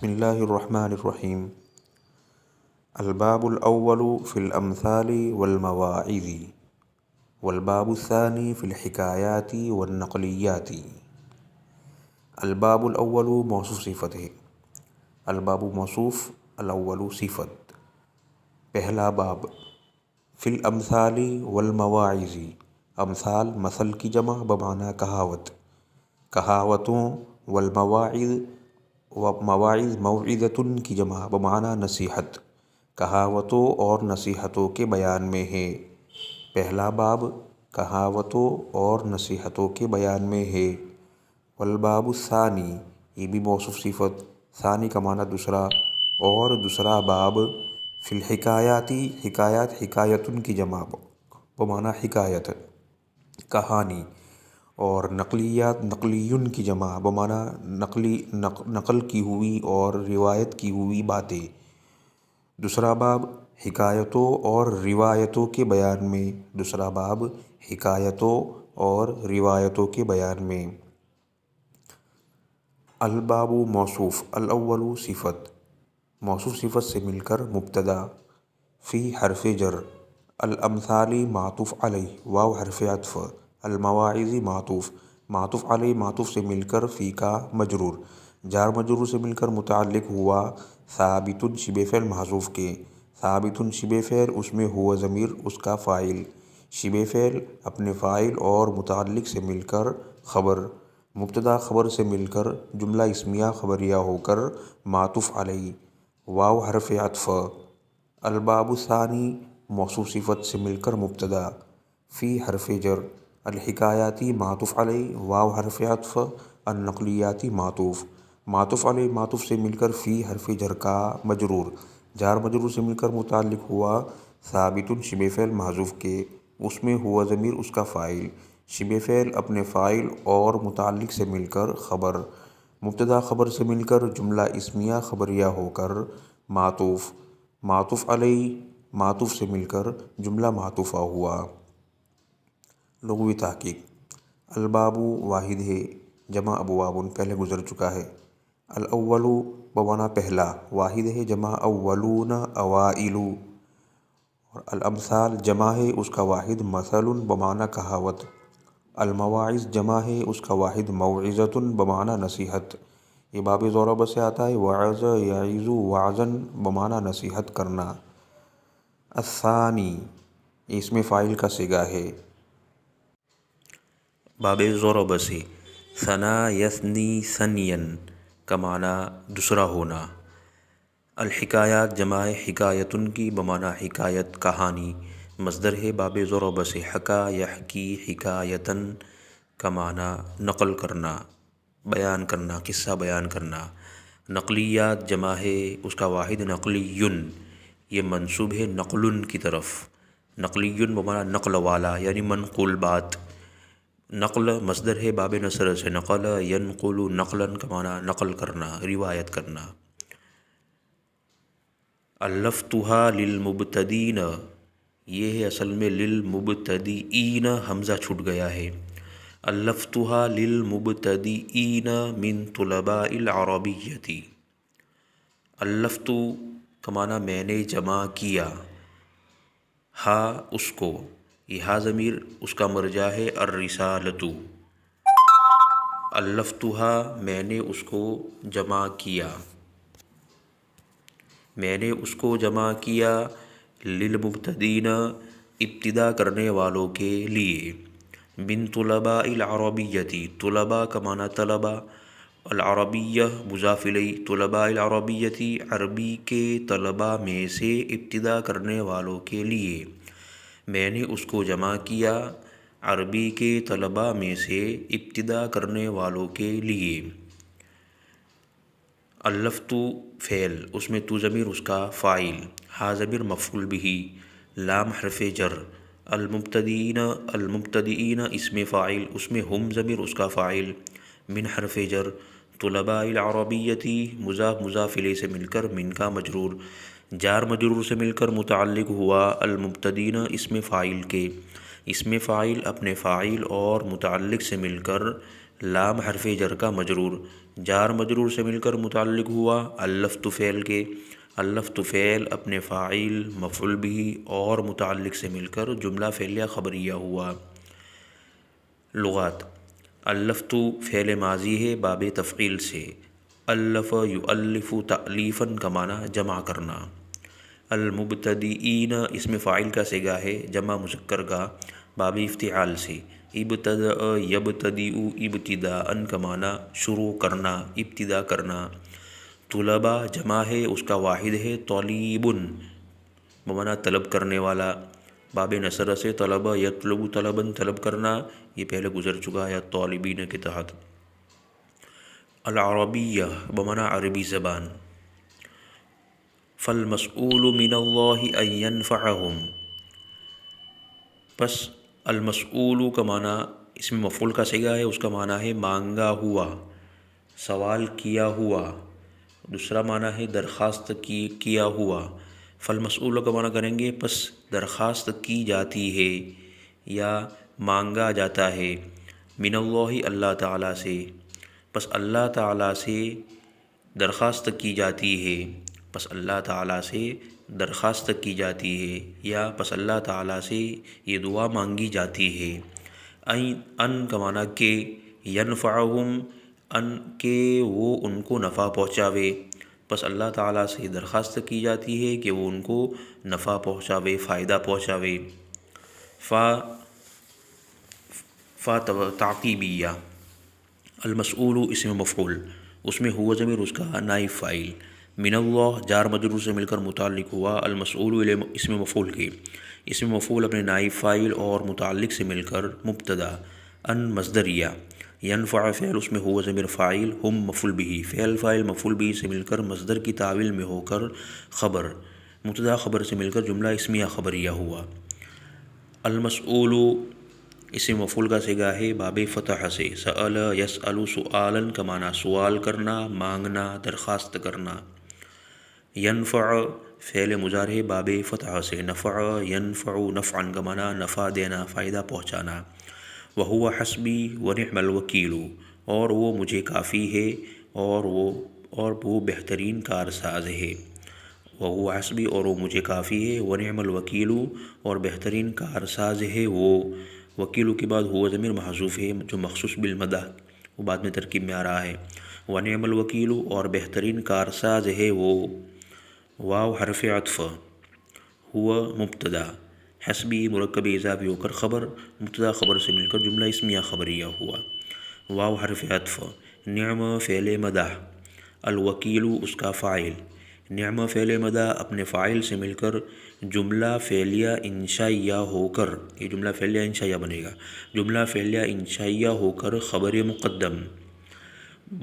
بسم اللہ الرحمن الرحیم۔ الباب الاول فی الامثال والمواعظ والباب الثانی فی الحکایات والنقلیات۔ الباب الاول موصوف صفت ہے، الباب موصوف، الاول صفت۔ پہلا باب، فی الامثال والمواعظ، امثال مثل کی جمع بمعنی کہاوت، کہاوتوں، والمواعظ و مواعظ موعظۃ کی جمع بمعنی نصیحت، کہاوتوں اور نصیحتوں کے بیان میں ہے۔ پہلا باب کہاوتوں اور نصیحتوں کے بیان میں ہے۔ والباب الثانی، یہ بھی موصوف صفت، ثانی کا معنی دوسرا، اور دوسرا باب، فی الحکایات، حکایات حکایتن کی جمع بمعنی حکایت، کہانی، اور نقلیات نقلیون کی جمع بمعنی نقل کی ہوئی اور روایت کی ہوئی باتیں۔ دوسرا باب حکایتوں اور روایتوں کے بیان میں، دوسرا باب حکایتوں اور روایتوں کے بیان میں۔ الباب موصوف، الاول صفت، موصوف صفت سے مل کر مبتدا، فی حرف جر، الامثال معطوف علیہ، واو حرف عطف، المواعظ معطوف، معطوف علیہ معطوف سے مل کر فی کا مجرور، جار مجرور سے مل کر متعلق ہوا ثابت شبہ فعل محذوف کے، ثابت شبہ فعل، اس میں ہوا ضمیر اس کا فاعل، شبہ فعل اپنے فاعل اور متعلق سے مل کر خبر، مبتدا خبر سے مل کر جملہ اسمیہ خبریہ ہو کر معطوف علیہ، واو حرف عطف۔ الباب الثانی موصوف صفت سے مل کر مبتدا، فی حرف جر، الحکایاتی معطوف علیہ، واو حرف عطف، النقلیاتی معطوف، معطوف علیہ معطوف سے مل کر فی حرف جر کا مجرور، جار مجرور سے مل کر متعلق ہوا ثابت شبہ فعل محذوف کے، اس میں ہوا ضمیر اس کا فاعل، شبہ فعل اپنے فاعل اور متعلق سے مل کر خبر، مبتدا خبر سے مل کر جملہ اسمیہ خبریہ ہو کر معطوف، معطوف علیہ معطوف سے مل کر جملہ معطوفہ ہوا۔ لغوی تحقیق، الباب واحد ہے، جمع ابواب پہلے گزر چکا ہے۔ الاول بمعنی پہلا، واحد ہے جمع اولون اوائل، اور الامثال جمع ہے اس کا واحد مثل بمعنی کہاوت، المواعظ جمع ہے اس کا واحد موعظۃ بمعنی نصیحت، یہ باب ضرب سے آتا ہے، وعظ یعظ وعظا بمعنی نصیحت کرنا۔ الثانی، اس میں فاعل کا صیغہ ہے، باب ضرب سے، ثنا یثنی ثنیا کا معنی دوسرا ہونا۔ الحکایات جمع حکایتن کی بمعنی حکایت کہانی، مصدر ہے باب ضرب سے، حکا یحکی حکایتن کا معنی نقل کرنا، بیان کرنا، قصہ بیان کرنا۔ نقلیات جمع ہے اس کا واحد نقلیون، یہ منسوب ہے نقلن کی طرف، نقلیون بمعنی نقل والا یعنی منقول بات، نقل مصدر ہے باب نصر سے، نقل ینقل نقلا کا معنی نقل کرنا، روایت کرنا۔ الفتھا للمبتدین، یہ ہے اصل میں للمبتدئین، حمزہ چھوٹ گیا ہے۔ الفتھا للمبتدئین من طلباء العربیۃ، الفت کا معنی میں نے جمع کیا، ہا اس کو، یہ ہا ضمیر اس کا مرجع ہے الرسالۃ، الفتھا میں نے اس کو جمع کیا، میں نے اس کو جمع کیا، للمبتدین ابتدا کرنے والوں کے لیے، من طلباء العربیۃ، طلباء کا معنی طلباء، العربیہ مضاف الیہ، طلباء العربیۃ عربی کے طلباء میں سے ابتدا کرنے والوں کے لیے، میں نے اس کو جمع کیا عربی کے طلباء میں سے ابتدا کرنے والوں کے لیے۔ الفت فعل، اس میں تو ضمیر اس کا فاعل، ہا ضمیر مفعول بہ، لام حرف جر، المبتدئین، المبتدئین اسم فاعل، اس میں ہم ضمیر اس کا فاعل، من حرف جر، طلباء العربیۃ مضاف مضاف الیہ سے مل کر من کا مجرور، جار مجرور سے مل کر متعلق ہوا المبتدئین اسم فاعل کے، اسم فاعل اپنے فاعل اور متعلق سے مل کر لام حرف جر کا مجرور، جار مجرور سے مل کر متعلق ہوا الفت فعل کے، الفت فعل اپنے فاعل مفعول بھی اور متعلق سے مل کر جملہ فعلیہ خبریہ ہوا۔ لغات: الفت فعل ماضی ہے باب تفعیل سے، الف یؤلف تألیفا کا معنی جمع کرنا۔ المبتدئین اسم فاعل کا صیغہ ہے جمع مذکر کا باب افتعال سے، ابتدأ یبتدئ ابتداء کا معنی شروع کرنا، ابتدا کرنا۔ طلبہ جمع ہے اس کا واحد ہے طالب بمعنی طلب کرنے والا، باب نصر سے طلبہ یطلب طلبا طلب کرنا، یہ پہلے گزر چکا ہے طالبین کے تحت۔ العربیہ بمعنی عربی زبان۔ فالمسؤول من اللہ ان ینفعہم، پس المسؤول کا معنی اسم مفعول کا صیغہ ہے، اس کا معنی ہے مانگا ہوا، سوال کیا ہوا، دوسرا معنی ہے درخواست کیا ہوا۔ فالمسؤول کا معنی کریں گے پس درخواست کی جاتی ہے یا مانگا جاتا ہے، من اللہ اللہ تعالیٰ سے، پس اللہ تعالیٰ سے درخواست کی جاتی ہے، پس اللہ تعالیٰ سے درخواست کی جاتی ہے یا پس اللہ تعالیٰ سے یہ دعا مانگی جاتی ہے۔ ان کا معنی کہ، ینفعہم ان کہ وہ ان کو نفع پہنچاوے، پس اللہ تعالیٰ سے درخواست کی جاتی ہے کہ وہ ان کو نفع پہنچاوے، فائدہ پہنچاوے۔ فا تعقیبیہ، المسؤول اسم مفعول، اس میں ہوا ضمیر اس کا نائب فاعل، من اللہ جار مجرور سے مل کر متعلق ہوا المسؤول اسم مفعول کے، اسم مفعول اپنے نائب فاعل اور متعلق سے مل کر مبتدا، ان مصدریہ، ینفع فعل اس میں ہوا ضمیر فاعل، ہم مفعول به، فعل فاعل مفعول به سے مل کر مصدر کی تعویل میں ہو کر خبر، مبتدا خبر سے مل کر جملہ اسمیہ خبریہ ہوا۔ المسؤول اسم مفعول کا صیغہ ہے باب فتح سے، سأل یسأل سؤالا کا معنی سوال کرنا، مانگنا، درخواست کرنا۔ ینفع فعل مضارع باب فتح سے، نفع ینفع نفعا کا معنی نفع دینا، فائدہ پہنچانا۔ وہو حسبی ونعم الوکیل، اور وہ مجھے کافی ہے اور وہ بہترین کارساز ہے۔ وہو حسبی اور وہ مجھے کافی ہے، ونعم الوکیل اور بہترین کارساز ہے وہ۔ وکیل کے بعد ہوا ضمیر محذوف ہے جو مخصوص بالمدح، وہ بعد میں ترکیب میں آ رہا ہے۔ ونعم الوکیل اور بہترین کارساز ہے وہ۔ واو حرف عطف، ہوا مبتدا، حسبی مرکب اضافی ہو کر خبر، مبتدا خبر سے مل کر جملہ اسمیہ خبریہ ہوا۔ واو حرف عطف، نعم فعل مدح، الوکیل اس کا فاعل، نعم فعل مدح اپنے فاعل سے مل کر جملہ فعلیہ انشائیہ ہو کر، یہ جملہ فعلیہ انشائیہ بنے گا، جملہ فعلیہ انشائیہ ہو کر خبر مقدم،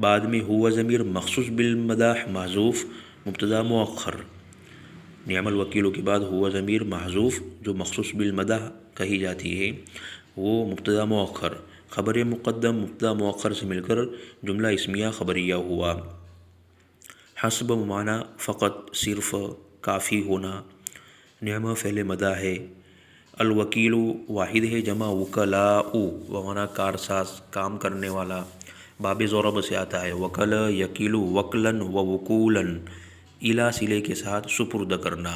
بعد میں ہوا ضمیر مخصوص بالمدح محذوف، مبتدا مؤخر۔ نعم الوکیل کے بعد ہوا ضمیر محذوف جو مخصوص بالمدح کہی جاتی ہے، وہ مبتدا مؤخر، خبر مقدم مبتدا مؤخر سے مل کر جملہ اسمیہ خبریہ ہوا۔ حسب معنی فقط، صرف، کافی ہونا۔ نعم فعل مدح ہے، الوکیل واحد ہے جمع وکلاء بمعنی کارساز، کام کرنے والا، باب ضرب سے آتا ہے، وکل یکیل وکلن و وکولن، الا صلے کے ساتھ سپرد کرنا۔